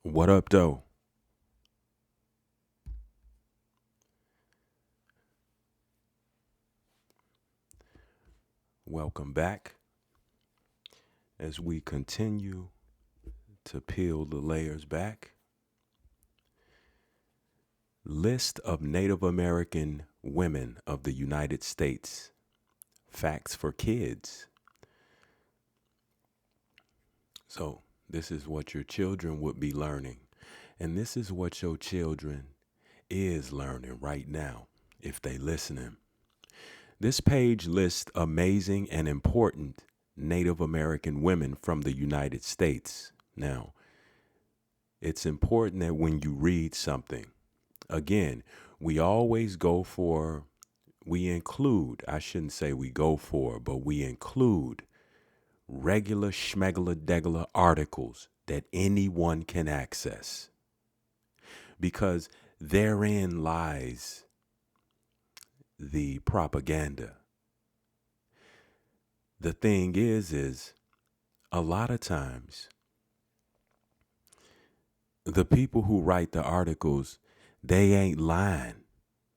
What up, though? Welcome back as we continue to peel the layers back. List of Native American women of the United States. Facts for kids. So, this is what your children would be learning. And this is what your children is learning right now if they listening. This page lists amazing and important Native American women from the United States. Now, it's important that when you read something, again, we always go for, we include, I shouldn't say we go for, but we include regular schmegula degula articles that anyone can access because therein lies the propaganda. The thing is a lot of times the people who write the articles, they ain't lying.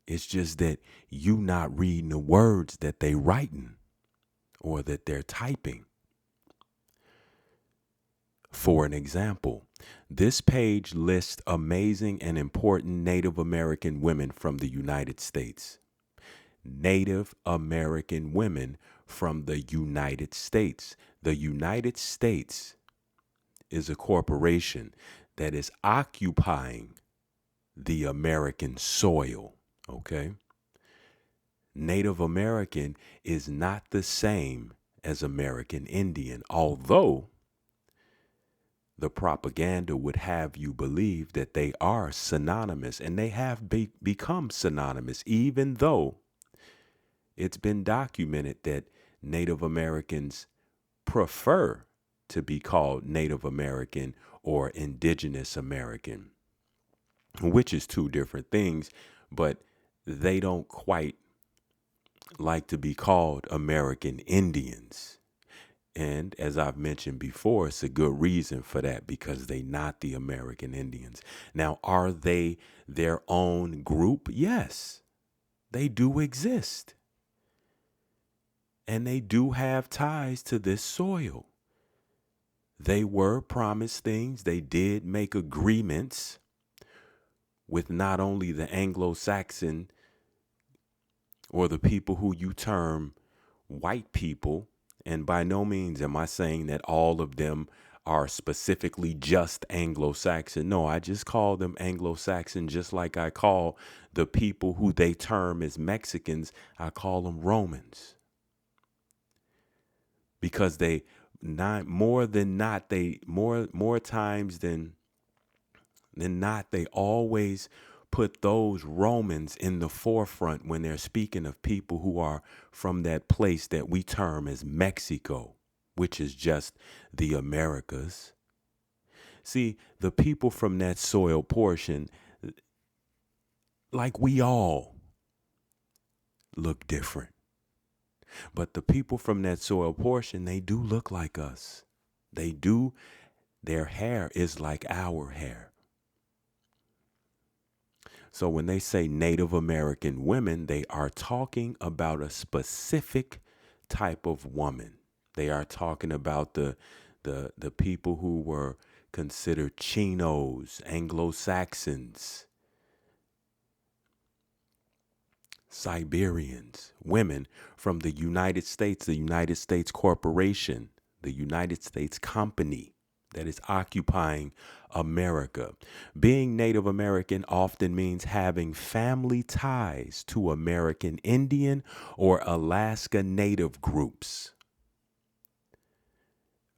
It's just that you not reading the words that they writing or that they're typing. For an example, this page lists amazing and important Native American women from the United States. Native American women from the United States. The United States is a corporation that is occupying the American soil, okay? Native American is not the same as American Indian, although the propaganda would have you believe that they are synonymous, and they have become synonymous, even though it's been documented that Native Americans prefer to be called Native American or Indigenous American, which is two different things, but they don't quite like to be called American Indians. And as I've mentioned before, it's a good reason for that because they not the American Indians. Now, are they their own group? Yes, they do exist. And they do have ties to this soil. They were promised things. They did make agreements with not only the Anglo-Saxon or the people who you term white people, and by no means am I saying that all of them are specifically just Anglo-Saxon. No, I just call them Anglo-Saxon just like I call the people who they term as Mexicans, I call them Romans. Because they not more than not, they more times than not, they always put those Romans in the forefront when they're speaking of people who are from that place that we term as Mexico, which is just the Americas. See, the people from that soil portion, like we all, look different. But the people from that soil portion, they do look like us. They do. Their hair is like our hair. So when they say Native American women, they are talking about a specific type of woman. They are talking about the people who were considered Chinos, Anglo-Saxons, Siberians, women from the United States Corporation, the United States Company that is occupying America. Being Native American often means having family ties to American Indian or Alaska Native groups.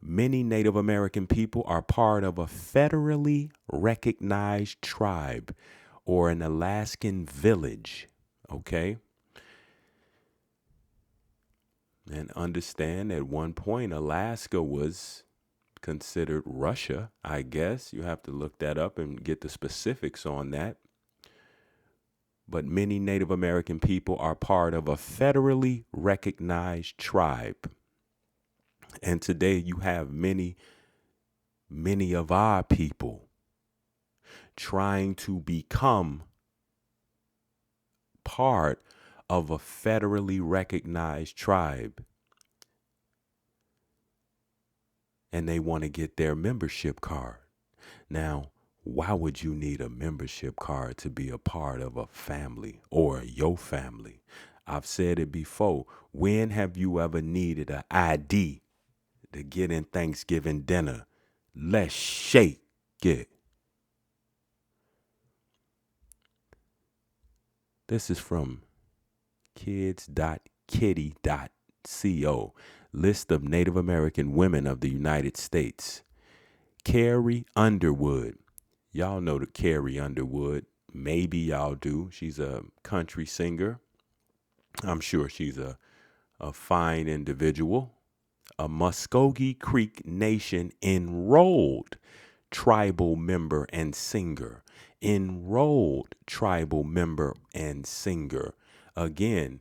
Many Native American people are part of a federally recognized tribe or an Alaskan village, okay? And understand at one point Alaska was considered Russia, I guess. You have to look that up and get the specifics on that. But many Native American people are part of a federally recognized tribe. And today you have many of our people trying to become part of a federally recognized tribe, and they want to get their membership card. Now, why would you need a membership card to be a part of a family or your family? I've said it before. When have you ever needed an ID to get in Thanksgiving dinner? Let's shake it. This is from kids.kitty.co. List of Native American women of the United States. Carrie Underwood. Y'all know the Carrie Underwood. Maybe y'all do. She's a country singer. I'm sure she's a fine individual. A Muskogee Creek Nation enrolled tribal member and singer. Enrolled tribal member and singer. Again,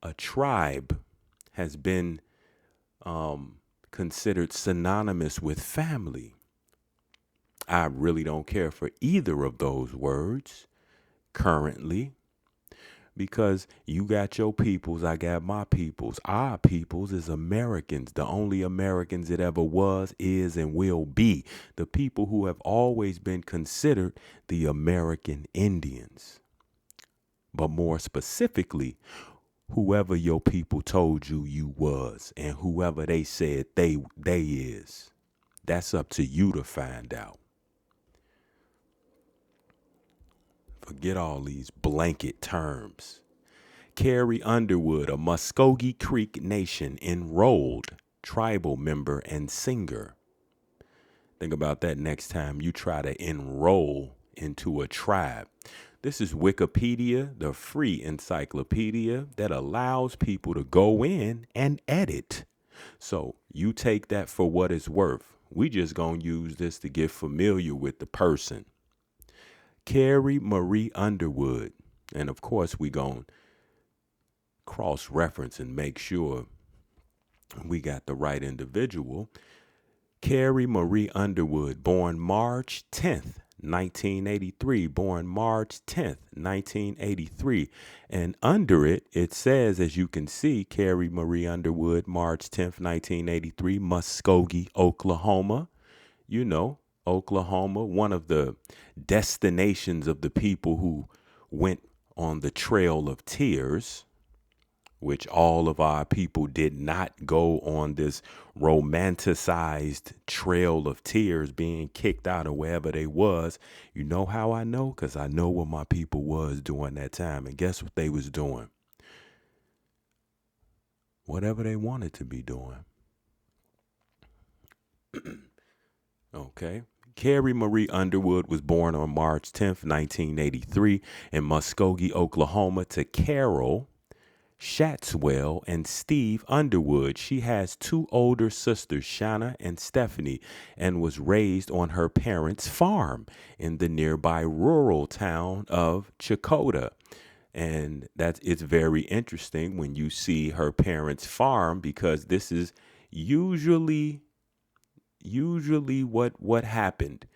a tribe has been considered synonymous with family. I really don't care for either of those words currently, because you got your peoples, I got my peoples. Our peoples is Americans, the only Americans it ever was, is, and will be. The people who have always been considered the American Indians. But more specifically, whoever your people told you you was, and whoever they said they is. That's up to you to find out. Forget all these blanket terms. Carrie Underwood, a Muskogee Creek Nation enrolled tribal member and singer. Think about that next time you try to enroll into a tribe. This is Wikipedia, the free encyclopedia that allows people to go in and edit. So you take that for what it's worth. We just gonna use this to get familiar with the person. Carrie Marie Underwood. And of course, we gonna cross-reference and make sure we got the right individual. Carrie Marie Underwood, born March 10th, 1983, born March 10th, 1983. And under it, it says, as you can see, Carrie Marie Underwood, March 10th, 1983, Muskogee, Oklahoma. You know, Oklahoma, one of the destinations of the people who went on the Trail of Tears, which all of our people did not go on this romanticized Trail of Tears, being kicked out of wherever they was. You know how I know? Because I know where my people was during that time. And guess what they was doing? Whatever they wanted to be doing. Okay. Carrie Marie Underwood was born on March 10th, 1983 in Muskogee, Oklahoma, to Carol Shatswell and Steve Underwood. She has two older sisters, Shanna and Stephanie, and was raised on her parents' farm in the nearby rural town of Chakotah. And it's very interesting when you see her parents' farm, because this is usually what happened.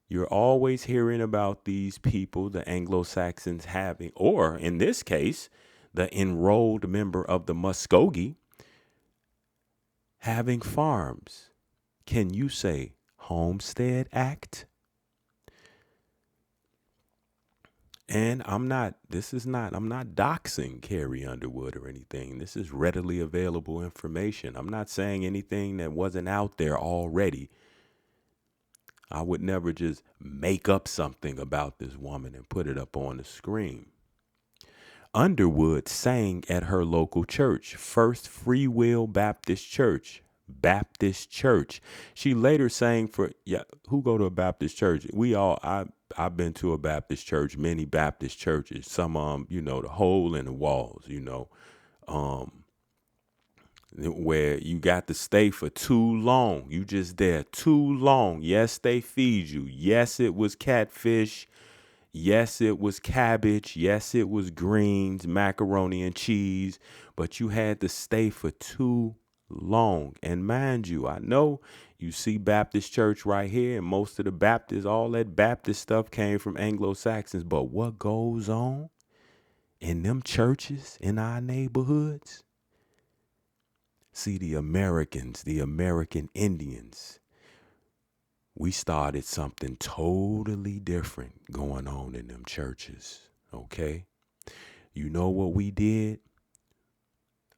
You're always hearing about these people, the Anglo-Saxons, having, or in this case, the enrolled member of the Muskogee, having farms. Can you say Homestead Act? And I'm not doxing Carrie Underwood or anything. This is readily available information. I'm not saying anything that wasn't out there already. I would never just make up something about this woman and put it up on the screen. Underwood sang at her local church, First Free Will Baptist Church. She later sang for, who go to a Baptist church? I've been to a Baptist church, many Baptist churches. Some the hole in the walls, where you got to stay for too long. You just there too long. Yes, they feed you. Yes, it was catfish. Yes, it was cabbage. Yes, it was greens, macaroni and cheese, but you had to stay for too long. And mind you, I know you see Baptist church right here, and most of the Baptists, all that Baptist stuff came from Anglo-Saxons. But what goes on in them churches in our neighborhoods? See, the Americans, the American Indians, we started something totally different going on in them churches, okay? You know what we did?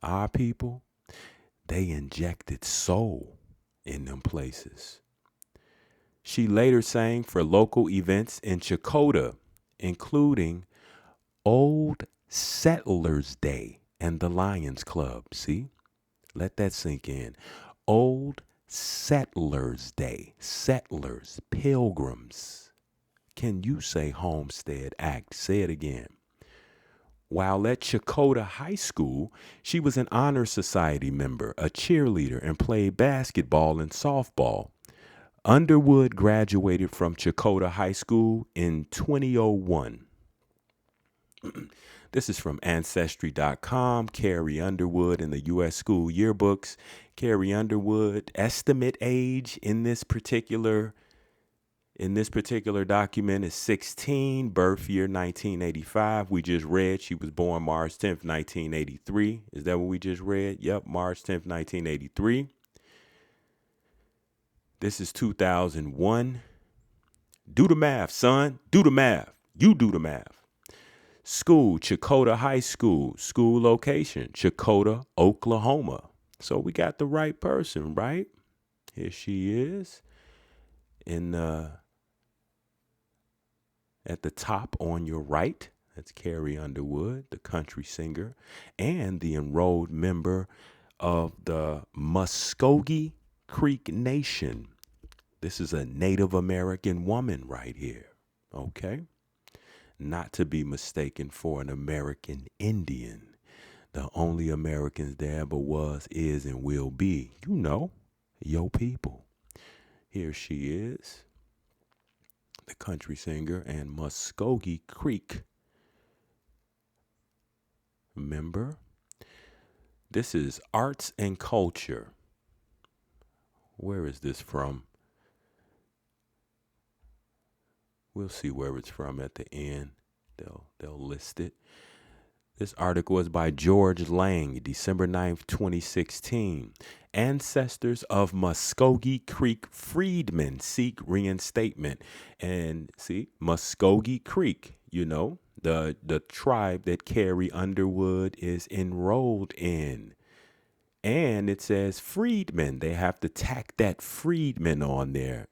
Our people, they injected soul in them places. She later sang for local events in Chakotah, including Old Settlers Day and the Lions Club. See? Let that sink in. Old Settlers Day. Settlers, pilgrims. Can you say Homestead Act? Say it again. While at Chakotah High School, she was an honor society member, a cheerleader, and played basketball and softball. Underwood graduated from Chakotah High School in 2001. This is from Ancestry.com. Carrie Underwood in the U.S. School Yearbooks. Carrie Underwood, estimate age in this particular document is 16, birth year 1985. We just read she was born March 10th, 1983. Is that what we just read? Yep, March 10th, 1983. This is 2001. Do the math, son. Do the math. You do the math. School, Chakotah High School. School location, Chakotah, Oklahoma. So we got the right person, right? Here she is at the top on your right. That's Carrie Underwood, the country singer, and the enrolled member of the Muskogee Creek Nation. This is a Native American woman right here, okay? Not to be mistaken for an American Indian. The only Americans there ever was, is, and will be, you know, your people. Here she is, the country singer and Muskogee Creek member. This is Arts and Culture. Where is this from? We'll see where it's from at the end. They'll list it. This article is by George Lang, December 9th, 2016. Ancestors of Muskogee Creek freedmen seek reinstatement. And see, Muskogee Creek, you know, the tribe that Carrie Underwood is enrolled in. And it says freedmen. They have to tack that freedmen on there.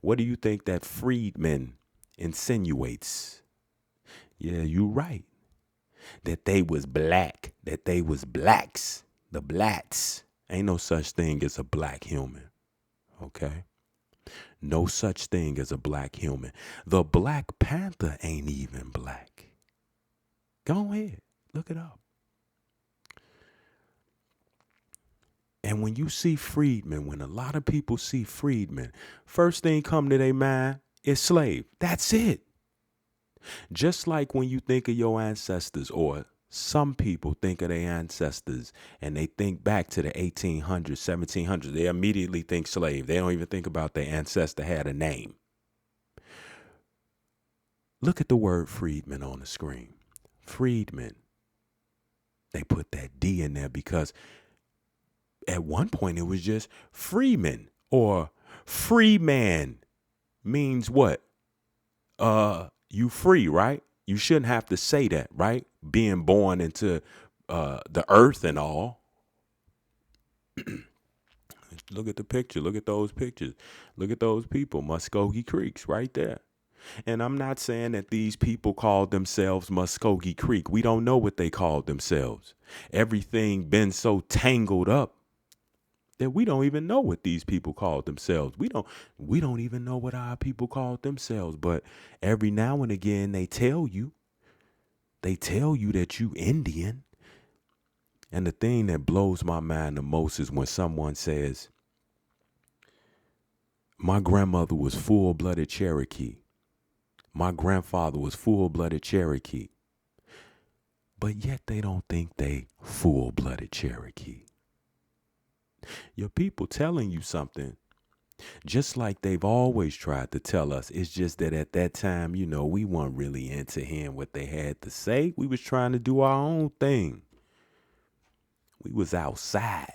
What do you think that freedmen insinuates? Yeah, you right. That they was black, that they was blacks, the blacks. Ain't no such thing as a black human, okay? No such thing as a black human. The Black Panther ain't even black. Go ahead, look it up. And when you see freedmen, when a lot of people see freedmen, first thing come to their mind is slave. That's it. Just like when you think of your ancestors, or some people think of their ancestors and they think back to the 1800s, 1700s, they immediately think slave. They don't even think about their ancestor had a name. Look at the word freedman on the screen. Freedman. They put that D in there because at one point it was just freeman, or free man means what? You free, right? You shouldn't have to say that, right? Being born into the earth and all. Look at the picture. Look at those pictures. Look at those people. Muskogee Creeks right there. And I'm not saying that these people called themselves Muskogee Creek. We don't know what they called themselves. Everything been so tangled up that we don't even know what these people called themselves. We don't even know what our people called themselves. But every now and again they tell you that you Indian. And the thing that blows my mind the most is when someone says, my grandmother was full-blooded Cherokee. My grandfather was full-blooded Cherokee. But yet they don't think they full-blooded Cherokee. Your people telling you something, just like they've always tried to tell us. It's just that at that time, we weren't really into hearing what they had to say. We was trying to do our own thing. We was outside.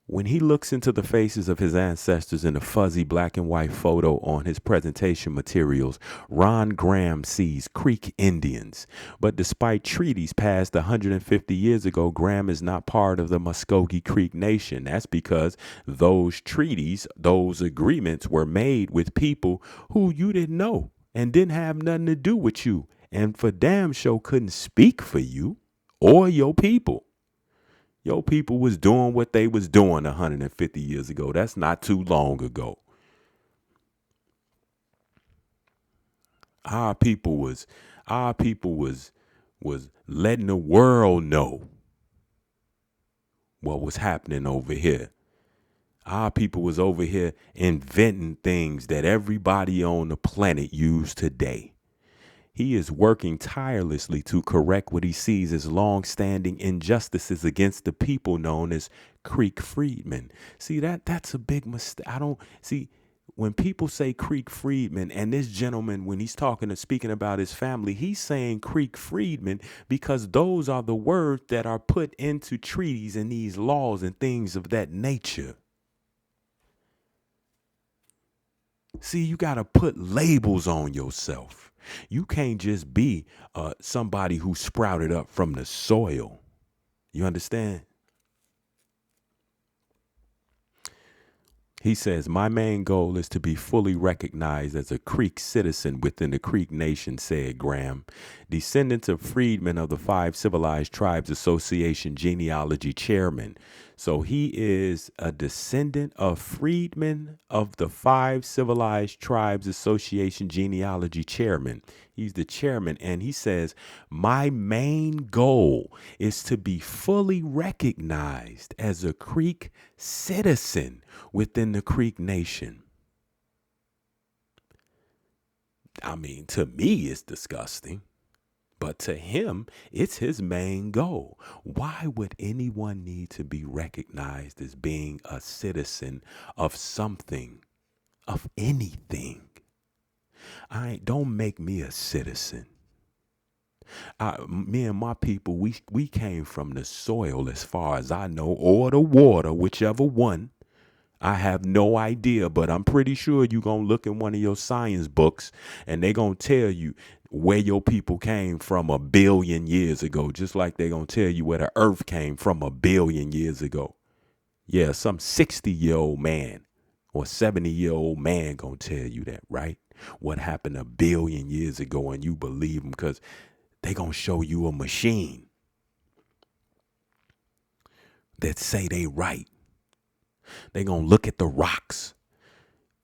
When he looks into the faces of his ancestors in a fuzzy black and white photo on his presentation materials, Ron Graham sees Creek Indians. But despite treaties passed 150 years ago, Graham is not part of the Muskogee Creek Nation. That's because those treaties, those agreements were made with people who you didn't know and didn't have nothing to do with you, and for damn sure couldn't speak for you or your people. Your people was doing what they was doing 150 years ago. That's not too long ago. Our people was letting the world know what was happening over here. Our people was over here inventing things that everybody on the planet use today. He is working tirelessly to correct what he sees as long-standing injustices against the people known as Creek freedmen. See, that's a big mistake. I don't see when people say Creek freedmen, and this gentleman, when he's speaking about his family, he's saying Creek freedmen because those are the words that are put into treaties and these laws and things of that nature. See, you got to put labels on yourself. You can't just be somebody who sprouted up from the soil. You understand? He says, my main goal is to be fully recognized as a Creek citizen within the Creek Nation, said Graham, descendants of freedmen of the Five Civilized Tribes Association genealogy chairman. So he is a descendant of freedmen of the Five Civilized Tribes Association genealogy chairman. He's the chairman, and he says, my main goal is to be fully recognized as a Creek citizen within the Creek Nation. I mean, to me, it's disgusting. But to him, it's his main goal. Why would anyone need to be recognized as being a citizen of something, of anything? Don't make me a citizen. Me and my people, we came from the soil as far as I know, or the water, whichever one. I have no idea, but I'm pretty sure you're going to look in one of your science books and they're going to tell you where your people came from 1 billion years ago, just like they're going to tell you where the earth came from 1 billion years ago. Yeah, some 60-year-old man or 70-year-old man going to tell you that, right? What happened 1 billion years ago, and you believe them because they're going to show you a machine that say they right. They're going to look at the rocks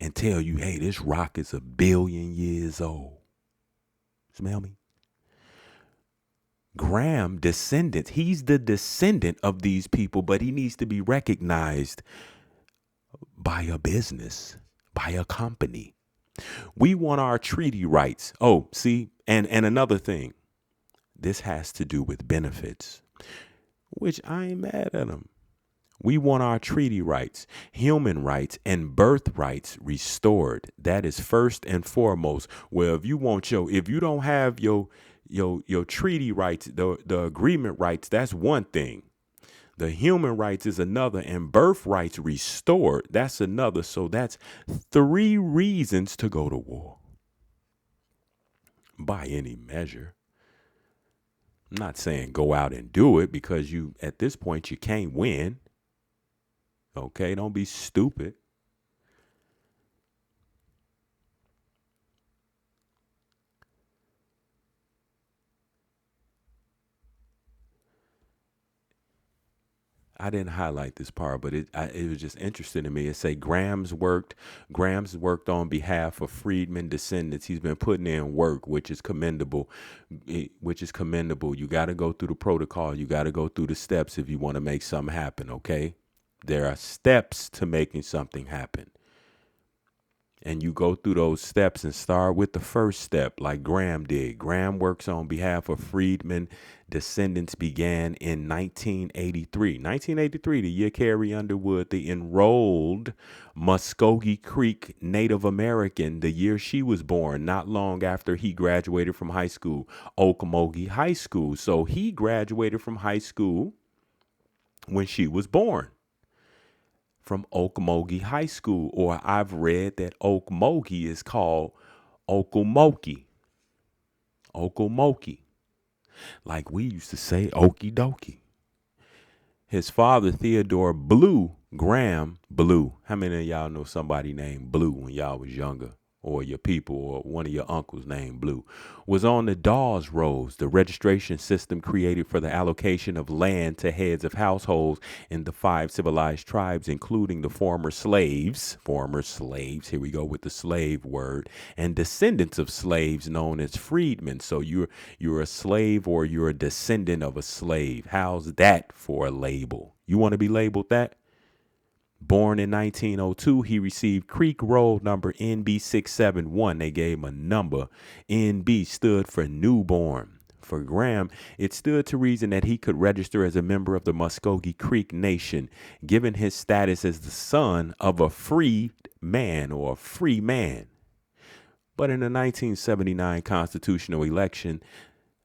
and tell you, hey, this rock is 1 billion years old. Smell me? Graham, descendants, he's the descendant of these people, but he needs to be recognized by a business, by a company. We want our treaty rights. Oh, see, and another thing, this has to do with benefits, which I ain't mad at them. We want our treaty rights, human rights, and birthrights restored. That is first and foremost. Well, if you don't have your treaty rights, the agreement rights, that's one thing. The human rights is another, and birthrights restored, that's another. So that's 3 reasons to go to war. By any measure. I'm not saying go out and do it because at this point you can't win. Okay, don't be stupid. I didn't highlight this part, but it was just interesting to me. It say Graham's worked on behalf of freedmen descendants. He's been putting in work, which is commendable. You got to go through the protocol. You got to go through the steps if you want to make something happen. Okay, there are steps to making something happen. And you go through those steps and start with the first step, like Graham did. Graham works on behalf of freedmen. Descendants began in 1983. 1983, the year Carrie Underwood, the enrolled Muskogee Creek Native American, the year she was born, not long after he graduated from high school, Okmulgee High School. So he graduated from high school when she was born, from Okmulgee High School, or I've read that Okmulgee is called Okomoki. Okomoki. Like we used to say, okie dokie. His father, Theodore Blue Graham Blue. How many of y'all know somebody named Blue when y'all was younger? Or your people, or one of your uncles named Blue, was on the Dawes Rolls, the registration system created for the allocation of land to heads of households in the 5 civilized tribes, including the former slaves, here we go with the slave word, and descendants of slaves known as freedmen. So you're a slave or you're a descendant of a slave. How's that for a label? You want to be labeled that? Born in 1902, he received Creek roll number NB671. They gave him a number. NB stood for newborn. For Graham, it stood to reason that he could register as a member of the Muskogee Creek Nation, given his status as the son of a free man or a free man. But in the 1979 constitutional election,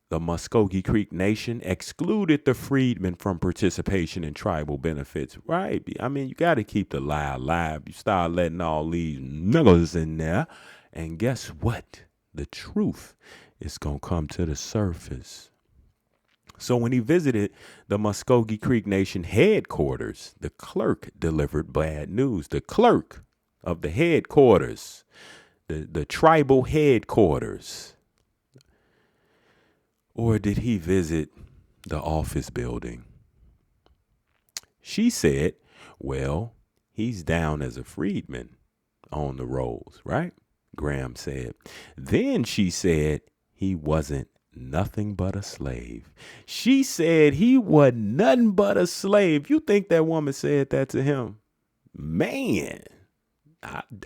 the Muskogee Creek Nation excluded the freedmen from participation in tribal benefits. Right? I mean, you got to keep the lie alive. You start letting all these niggas in there. And guess what? The truth is going to come to the surface. So when he visited the Muskogee Creek Nation headquarters, the clerk delivered bad news. The clerk of the headquarters, the tribal headquarters. Or did he visit the office building? She said, well, he's down as a freedman on the rolls, right? Graham said. Then she said he wasn't nothing but a slave. She said he wasn't nothing but a slave. You think that woman said that to him? Man,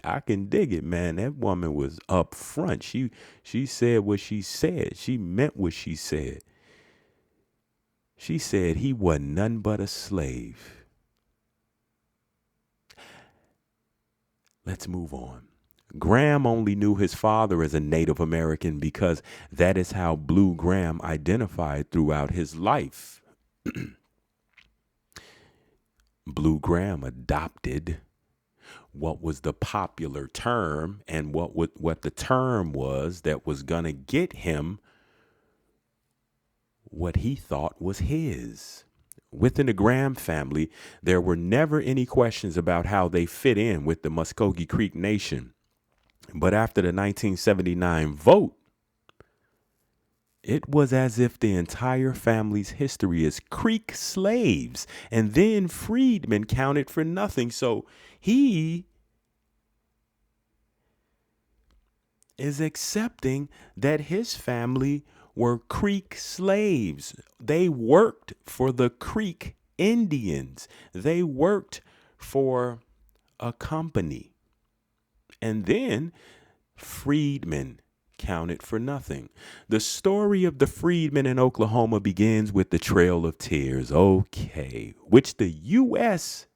I can dig it, man. That woman was up front. She said what she said. She meant what she said. She said he wasn't nothing but a slave. Let's move on. Graham only knew his father as a Native American because that is how Blue Graham identified throughout his life. Blue Graham adopted what was the popular term and what the term was that was going to get him what he thought was his. Within the Graham family, there were never any questions about how they fit in with the Muskogee Creek Nation. But after the 1979 vote, it was as if the entire family's history as Creek slaves and then freedmen counted for nothing. So he is accepting that his family were Creek slaves. They worked for the Creek Indians. They worked for a company. And then freedmen counted for nothing. The story of the freedmen in Oklahoma begins with the Trail of Tears, okay, which the U.S.,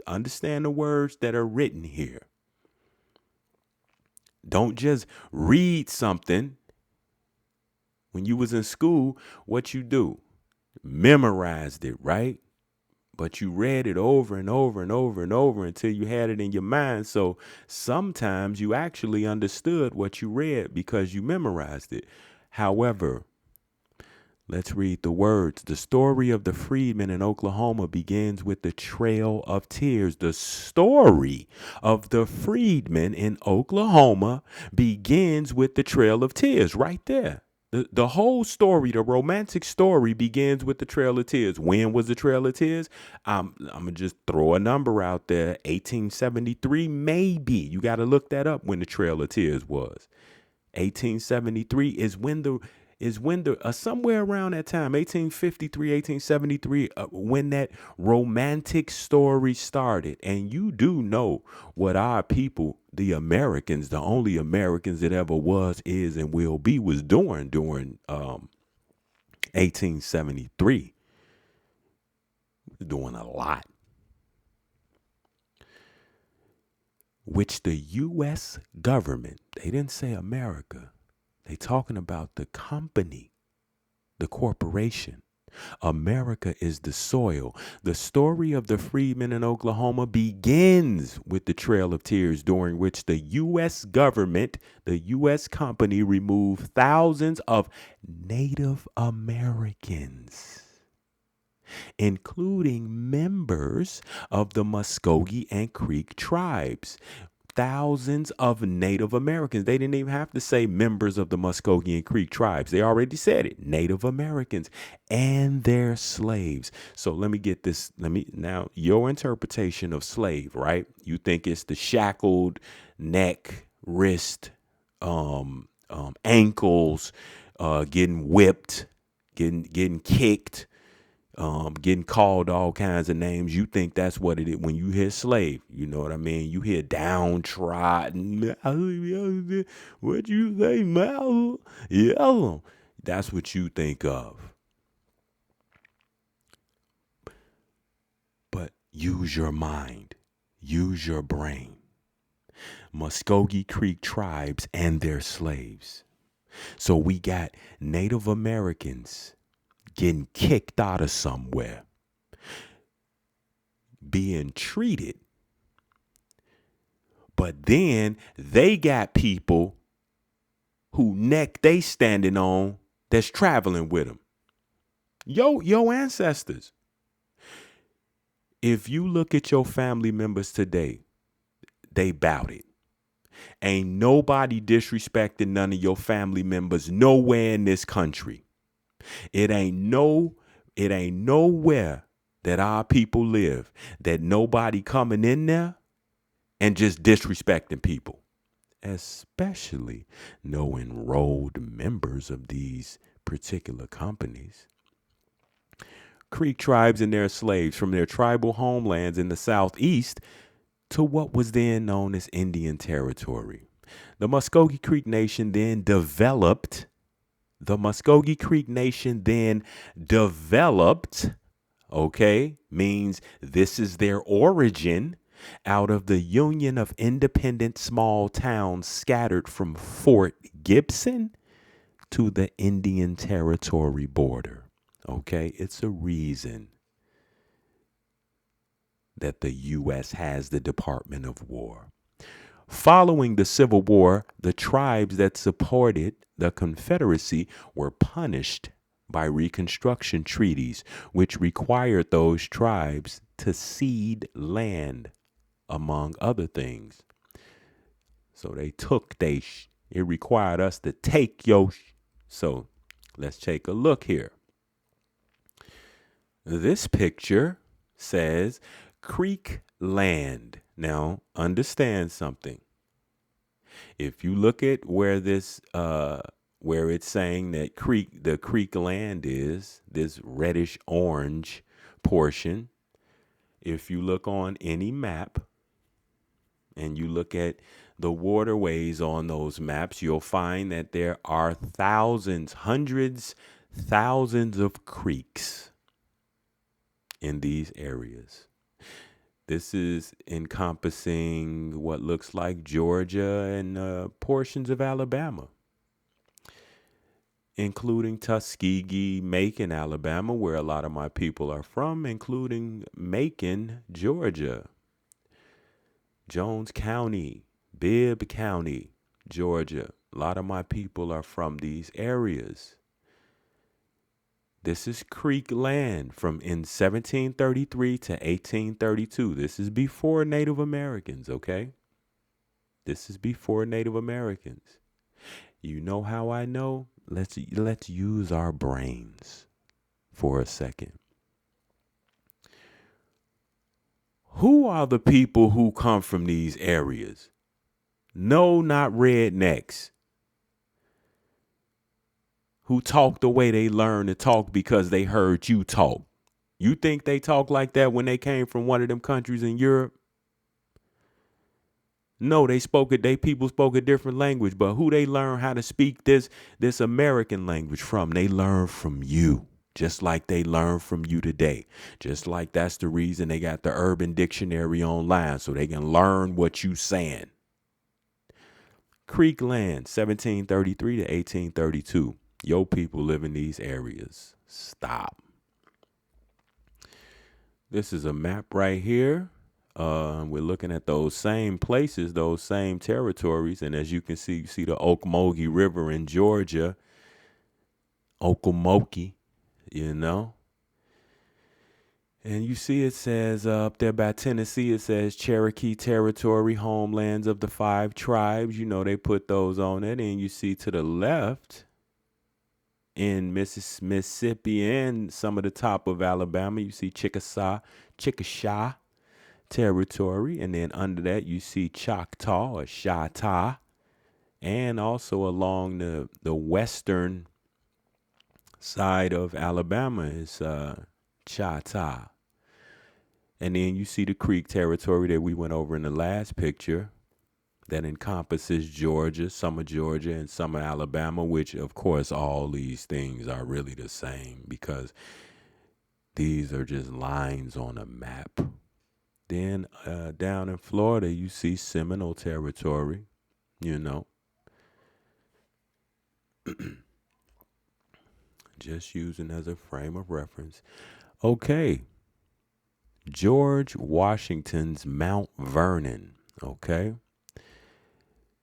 understand the words that are written here. Don't just read something. When you was in school, what you do? Memorized it, right? But you read it over and over and over and over until you had it in your mind. So sometimes you actually understood what you read because you memorized it. However, let's read the words. The story of the freedmen in Oklahoma begins with the Trail of Tears. The story of the freedmen in Oklahoma begins with the Trail of Tears right there. The whole story, the romantic story, begins with the Trail of Tears. When was the Trail of Tears? I'm going to just throw a number out there. 1873, maybe. You got to look that up when the Trail of Tears was. 1873 is when is when the somewhere around that time, 1853, 1873, when that romantic story started. And you do know what our people, the Americans, the only Americans that ever was, is, and will be, was doing during 1873. Doing a lot. Which the U.S. government, they didn't say America, they talking about the company, the corporation. America is the soil. The story of the freedmen in Oklahoma begins with the Trail of Tears, during which the U.S. government, the U.S. company, removed thousands of Native Americans, including members of the Muskogee and Creek tribes. Thousands of Native Americans. They didn't even have to say members of the Muskogee and Creek tribes. They already said it. Native Americans and their slaves. So let me get this. Now, your interpretation of slave, right? You think it's the shackled neck, wrist, ankles, getting whipped, getting kicked, getting called all kinds of names. You think that's what it is when you hear slave. You know what I mean? You hear downtrodden. What you say, Mal? Yeah, that's what you think of. But use your mind. Use your brain. Muskogee Creek tribes and their slaves. So we got Native Americans getting kicked out of somewhere, being treated, but then they got people who neck they standing on that's traveling with them. Your ancestors. If you look at your family members today, they bout it. Ain't nobody disrespecting none of your family members nowhere in this country. It ain't nowhere that our people live that nobody coming in there and just disrespecting people, especially no enrolled members of these particular companies. Creek tribes and their slaves from their tribal homelands in the southeast to what was then known as Indian Territory. The Muskogee Creek Nation then developed, means this is their origin, out of the union of independent small towns scattered from Fort Gibson to the Indian Territory border. Okay, it's a reason that the U.S. has the Department of War. Following the Civil War, the tribes that supported the Confederacy were punished by Reconstruction treaties, which required those tribes to cede land, among other things. So they took it required us to take so let's take a look here. This picture says Creek land. Now, understand something. If you look at where this, where it's saying that the creek land is, this reddish orange portion, if you look on any map and you look at the waterways on those maps, you'll find that there are hundreds, thousands of creeks in these areas. This is encompassing what looks like Georgia and portions of Alabama, including Tuskegee, Macon, Alabama, where a lot of my people are from, including Macon, Georgia, Jones County, Bibb County, Georgia. A lot of my people are from these areas. This is Creek land from in 1733 to 1832. This is before Native Americans, okay? This is before Native Americans. You know how I know? Let's use our brains for a second. Who are the people who come from these areas? No, not rednecks. who talk the way they learn to talk because they heard you talk. You think they talk like that when they came from one of them countries in Europe? No, they people spoke a different language, but who they learn how to speak this American language from? They learn from you. Just like they learn from you today. Just like that's the reason they got the Urban Dictionary online so they can learn what you saying. Creek land, 1733 to 1832. Yo, people live in these areas. Stop. This is a map right here. We're looking at those same places, those same territories. And as you can see, you see the Ocmulgee River in Georgia. Okmulgee, you know. And you see it says up there by Tennessee, it says Cherokee Territory, homelands of the 5 tribes. You know, they put those on it. And you see to the left in Mississippi and some of the top of Alabama, you see Chickasaw Territory. And then under that, you see Choctaw or Chata. And also along the western side of Alabama is Chata. And then you see the Creek territory that we went over in the last picture that encompasses Georgia, some of Georgia and some of Alabama, which of course all these things are really the same because these are just lines on a map. Then down in Florida, you see Seminole territory, you know. Just using as a frame of reference. Okay. George Washington's Mount Vernon. Okay.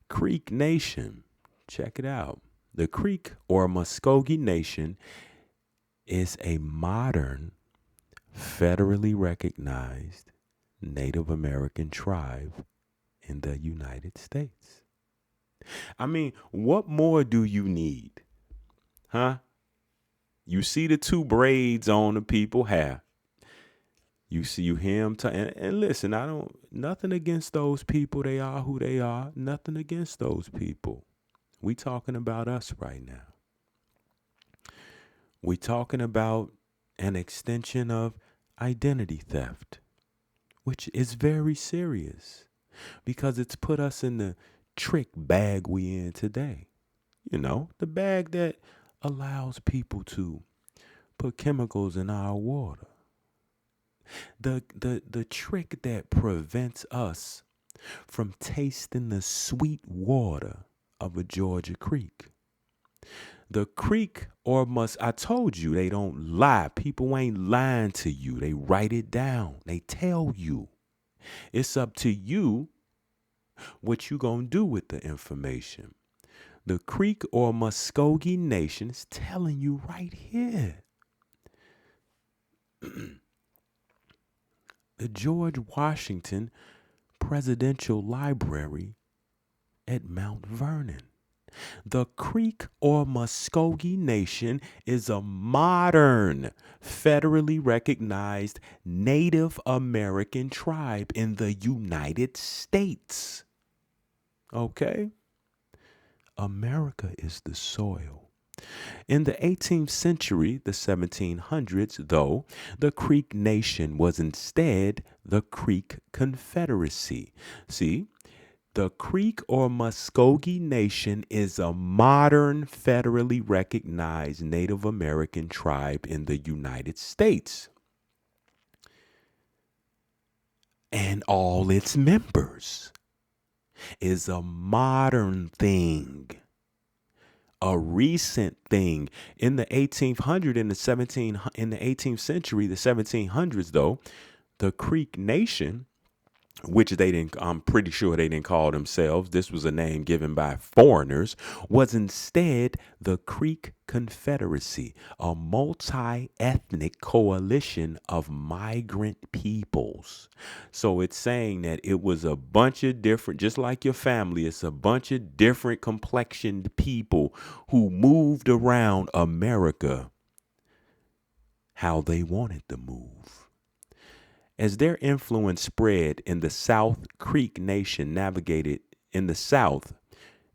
Creek Nation. Check it out. The Creek or Muskogee Nation is a modern, federally recognized Native American tribe in the United States. I mean, what more do you need? Huh? You see the 2 braids on the people hair. You hear him and listen, nothing against those people. They are who they are. Nothing against those people. We talking about us right now. We talking about an extension of identity theft, which is very serious because it's put us in the trick bag we in today. You know, the bag that allows people to put chemicals in our water. The trick that prevents us from tasting the sweet water of a Georgia creek. The creek I told you they don't lie. People ain't lying to you. They write it down. They tell you. It's up to you what you gonna do with the information. The Creek or Muskogee Nation is telling you right here. The George Washington Presidential Library at Mount Vernon. The Creek or Muskogee Nation is a modern, federally recognized Native American tribe in the United States. Okay? America is the soil. In the 18th century, the 1700s, though, the Creek Nation was instead the Creek Confederacy. See, the Creek or Muskogee Nation is a modern, federally recognized Native American tribe in the United States. And all its members is a modern thing. A recent thing. In the 1800s, in the 18th century, the 1700s, though, the Creek Nation, which I'm pretty sure they didn't call themselves, this was a name given by foreigners, was instead the Creek Confederacy, a multi-ethnic coalition of migrant peoples. So it's saying that it was a bunch of different, just like your family, it's a bunch of different complexioned people who moved around America how they wanted to move. As their influence spread in the South, Creek Nation navigated in the South.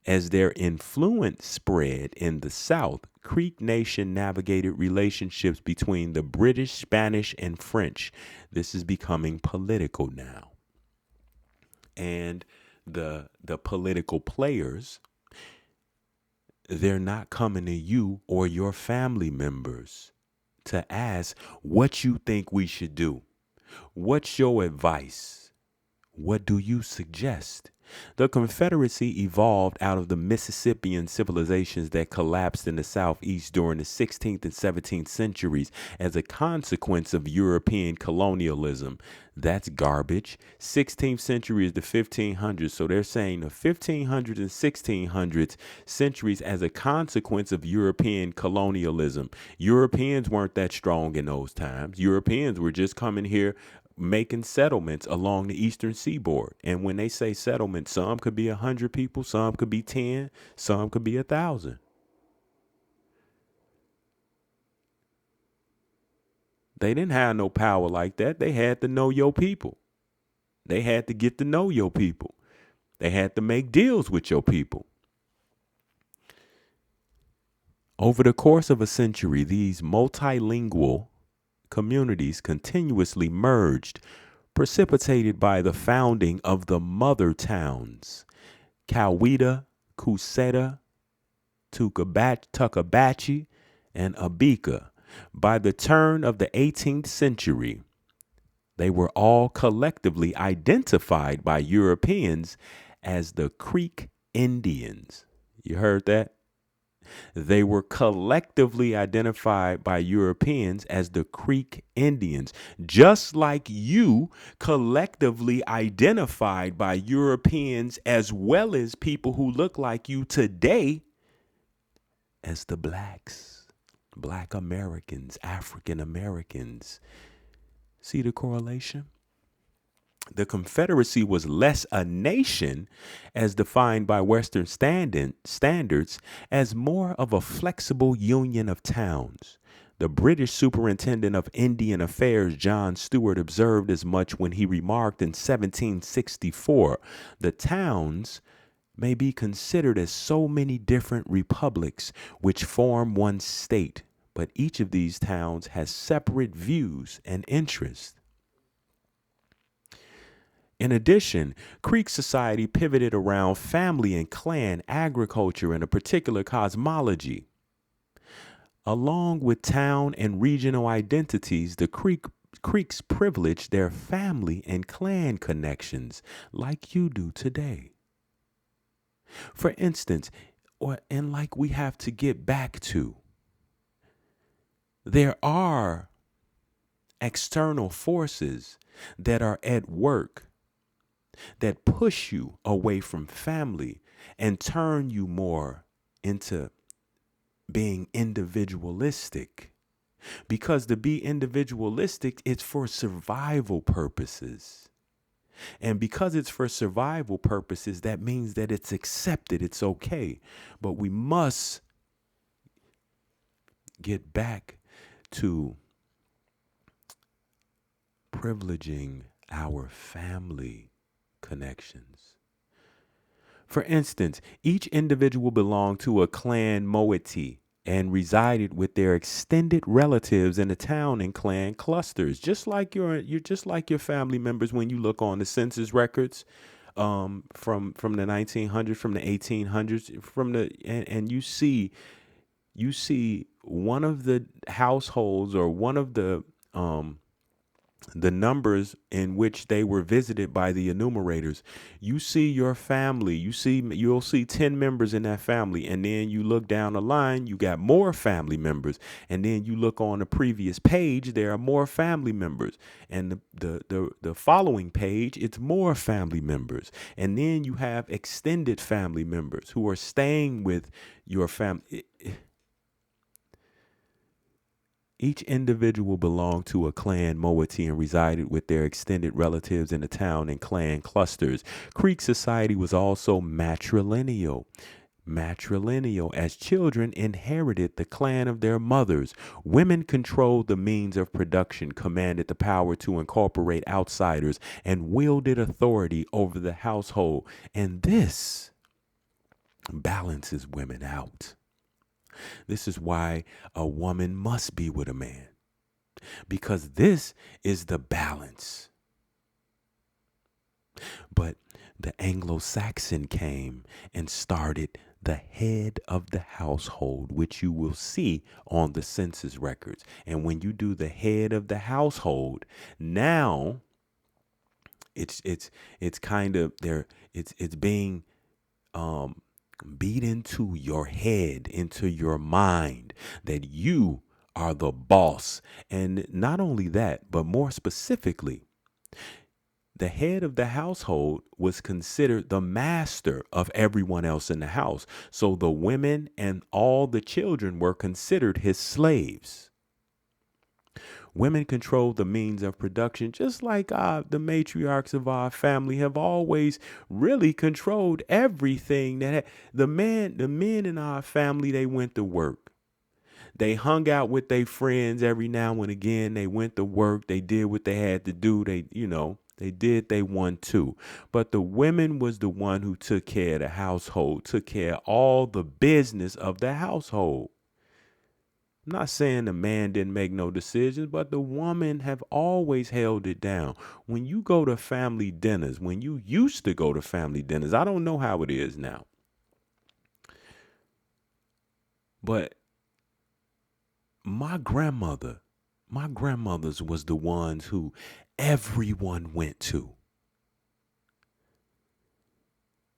As their influence spread in the South, Creek Nation navigated relationships between the British, Spanish, and French. This is becoming political now. And the political players, they're not coming to you or your family members to ask what you think we should do. What's your advice? What do you suggest? The Confederacy evolved out of the Mississippian civilizations that collapsed in the Southeast during the 16th and 17th centuries as a consequence of European colonialism. That's garbage. 16th century is the 1500s, so they're saying the 1500s and 1600s centuries as a consequence of European colonialism. Europeans weren't that strong in those times. Europeans were just coming here making settlements along the eastern seaboard. And when they say settlement, some could be 100 people, some could be 10, some could be 1,000. They didn't have no power like that. They had to know your people. They had to get to know your people. They had to make deals with your people. Over the course of a century, these multilingual communities continuously merged, precipitated by the founding of the mother towns, Coweta, Cuseta, Tuckabatchee, and Abika. By the turn of the 18th century, they were all collectively identified by Europeans as the Creek Indians. You heard that? They were collectively identified by Europeans as the Creek Indians, just like you collectively identified by Europeans as well as people who look like you today as the blacks, Black Americans, African Americans. See the correlation? The Confederacy was less a nation, as defined by Western standards, as more of a flexible union of towns. The British Superintendent of Indian Affairs, John Stuart, observed as much when he remarked in 1764, "The towns may be considered as so many different republics which form one state, but each of these towns has separate views and interests." In addition, Creek society pivoted around family and clan, agriculture, and a particular cosmology. Along with town and regional identities, the Creeks privileged their family and clan connections like you do today. For instance, and like we have to get back to, there are external forces that are at work that push you away from family and turn you more into being individualistic. Because to be individualistic, it's for survival purposes. And because it's for survival purposes, that means that it's accepted, it's okay. But we must get back to privileging our family connections. For instance, each individual belonged to a clan moiety and resided with their extended relatives in the town and clan clusters, just like you're just like your family members when you look on the census records from the 1900s, from the 1800s, and you see one of the households or one of the numbers in which they were visited by the enumerators. You see your family, you'll see 10 members in that family, and then you look down the line, you got more family members, and then you look on the previous page, there are more family members, and the following page, it's more family members, and then you have extended family members who are staying with your family. Each individual belonged to a clan moiety and resided with their extended relatives in the town and clan clusters. Creek society was also matrilineal. Matrilineal, as children inherited the clan of their mothers. Women controlled the means of production, commanded the power to incorporate outsiders, and wielded authority over the household. And this balances women out. This is why a woman must be with a man, because this is the balance. But the Anglo-Saxon came and started the head of the household, which you will see on the census records. And when you do the head of the household, now it's kind of there, it's being beat into your head, into your mind, that you are the boss. And not only that, but more specifically, the head of the household was considered the master of everyone else in the house. So the women and all the children were considered his slaves. Women controlled the means of production, just like the matriarchs of our family have always really controlled everything. The men in our family, they went to work. They hung out with their friends every now and again. They went to work. They did what they had to do. They did they want to. But the women was the one who took care of the household, took care of all the business of the household. I'm not saying the man didn't make no decisions, but the woman have always held it down. When you go to family dinners, when you used to go to family dinners, I don't know how it is now, but my grandmothers was the ones who everyone went to.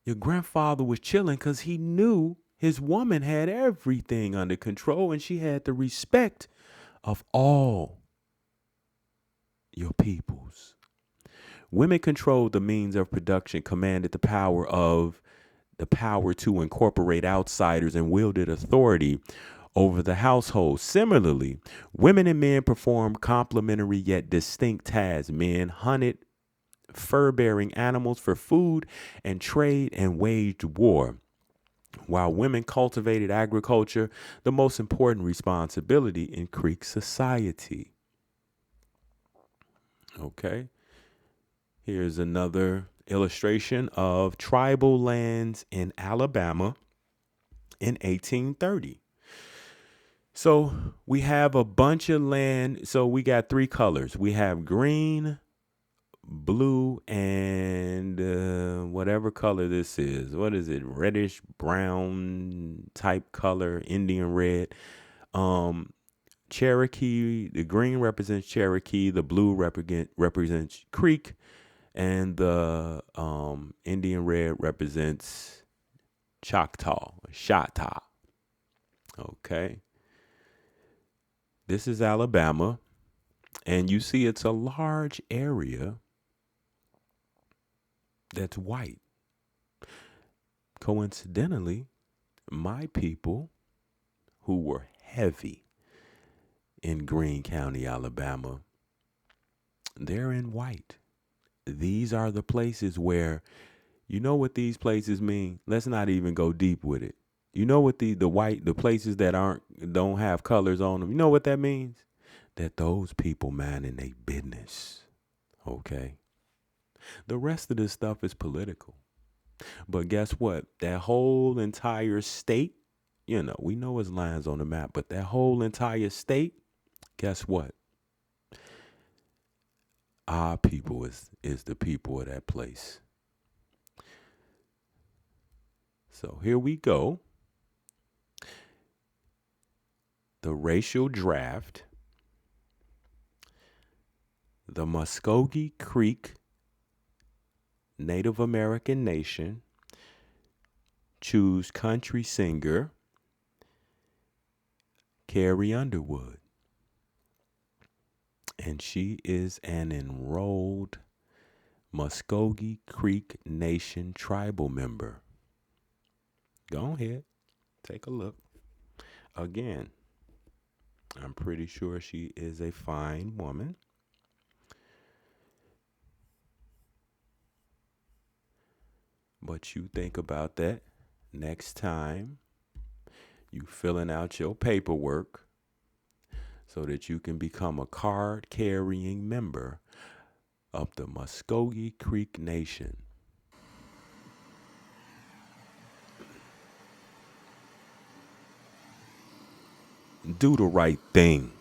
Your grandfather was chilling because he knew his woman had everything under control, and she had the respect of all your peoples. Women controlled the means of production, commanded the power to incorporate outsiders, and wielded authority over the household. Similarly, women and men performed complementary yet distinct tasks. Men hunted fur-bearing animals for food and trade and waged war, while women cultivated agriculture, the most important responsibility in Creek society. Okay, here's another illustration of tribal lands in Alabama in 1830. So we have a bunch of land. So we got three colors. We have green, blue, and whatever color this is. What is it? Reddish brown type color, Indian red. Cherokee. The green represents Cherokee. The blue represents Creek, and the Indian red represents Choctaw, Chata. Okay. This is Alabama, and you see it's a large area that's white. Coincidentally, my people who were heavy in Greene County, Alabama, they're in white. These are the places where, you know what these places mean? Let's not even go deep with it. You know what the places that don't have colors on them, you know what that means? That those people minding their business. Okay. The rest of this stuff is political. But guess what? That whole entire state, we know it's lines on the map, but that whole entire state, guess what? Our people is the people of that place. So here we go. The racial draft. The Muskogee Creek Native American Nation choose country singer Carrie Underwood. And she is an enrolled Muskogee Creek Nation tribal member. Go ahead, take a look. Again, I'm pretty sure she is a fine woman. But you think about that next time you filling out your paperwork so that you can become a card-carrying member of the Muskogee Creek Nation. do the right thing.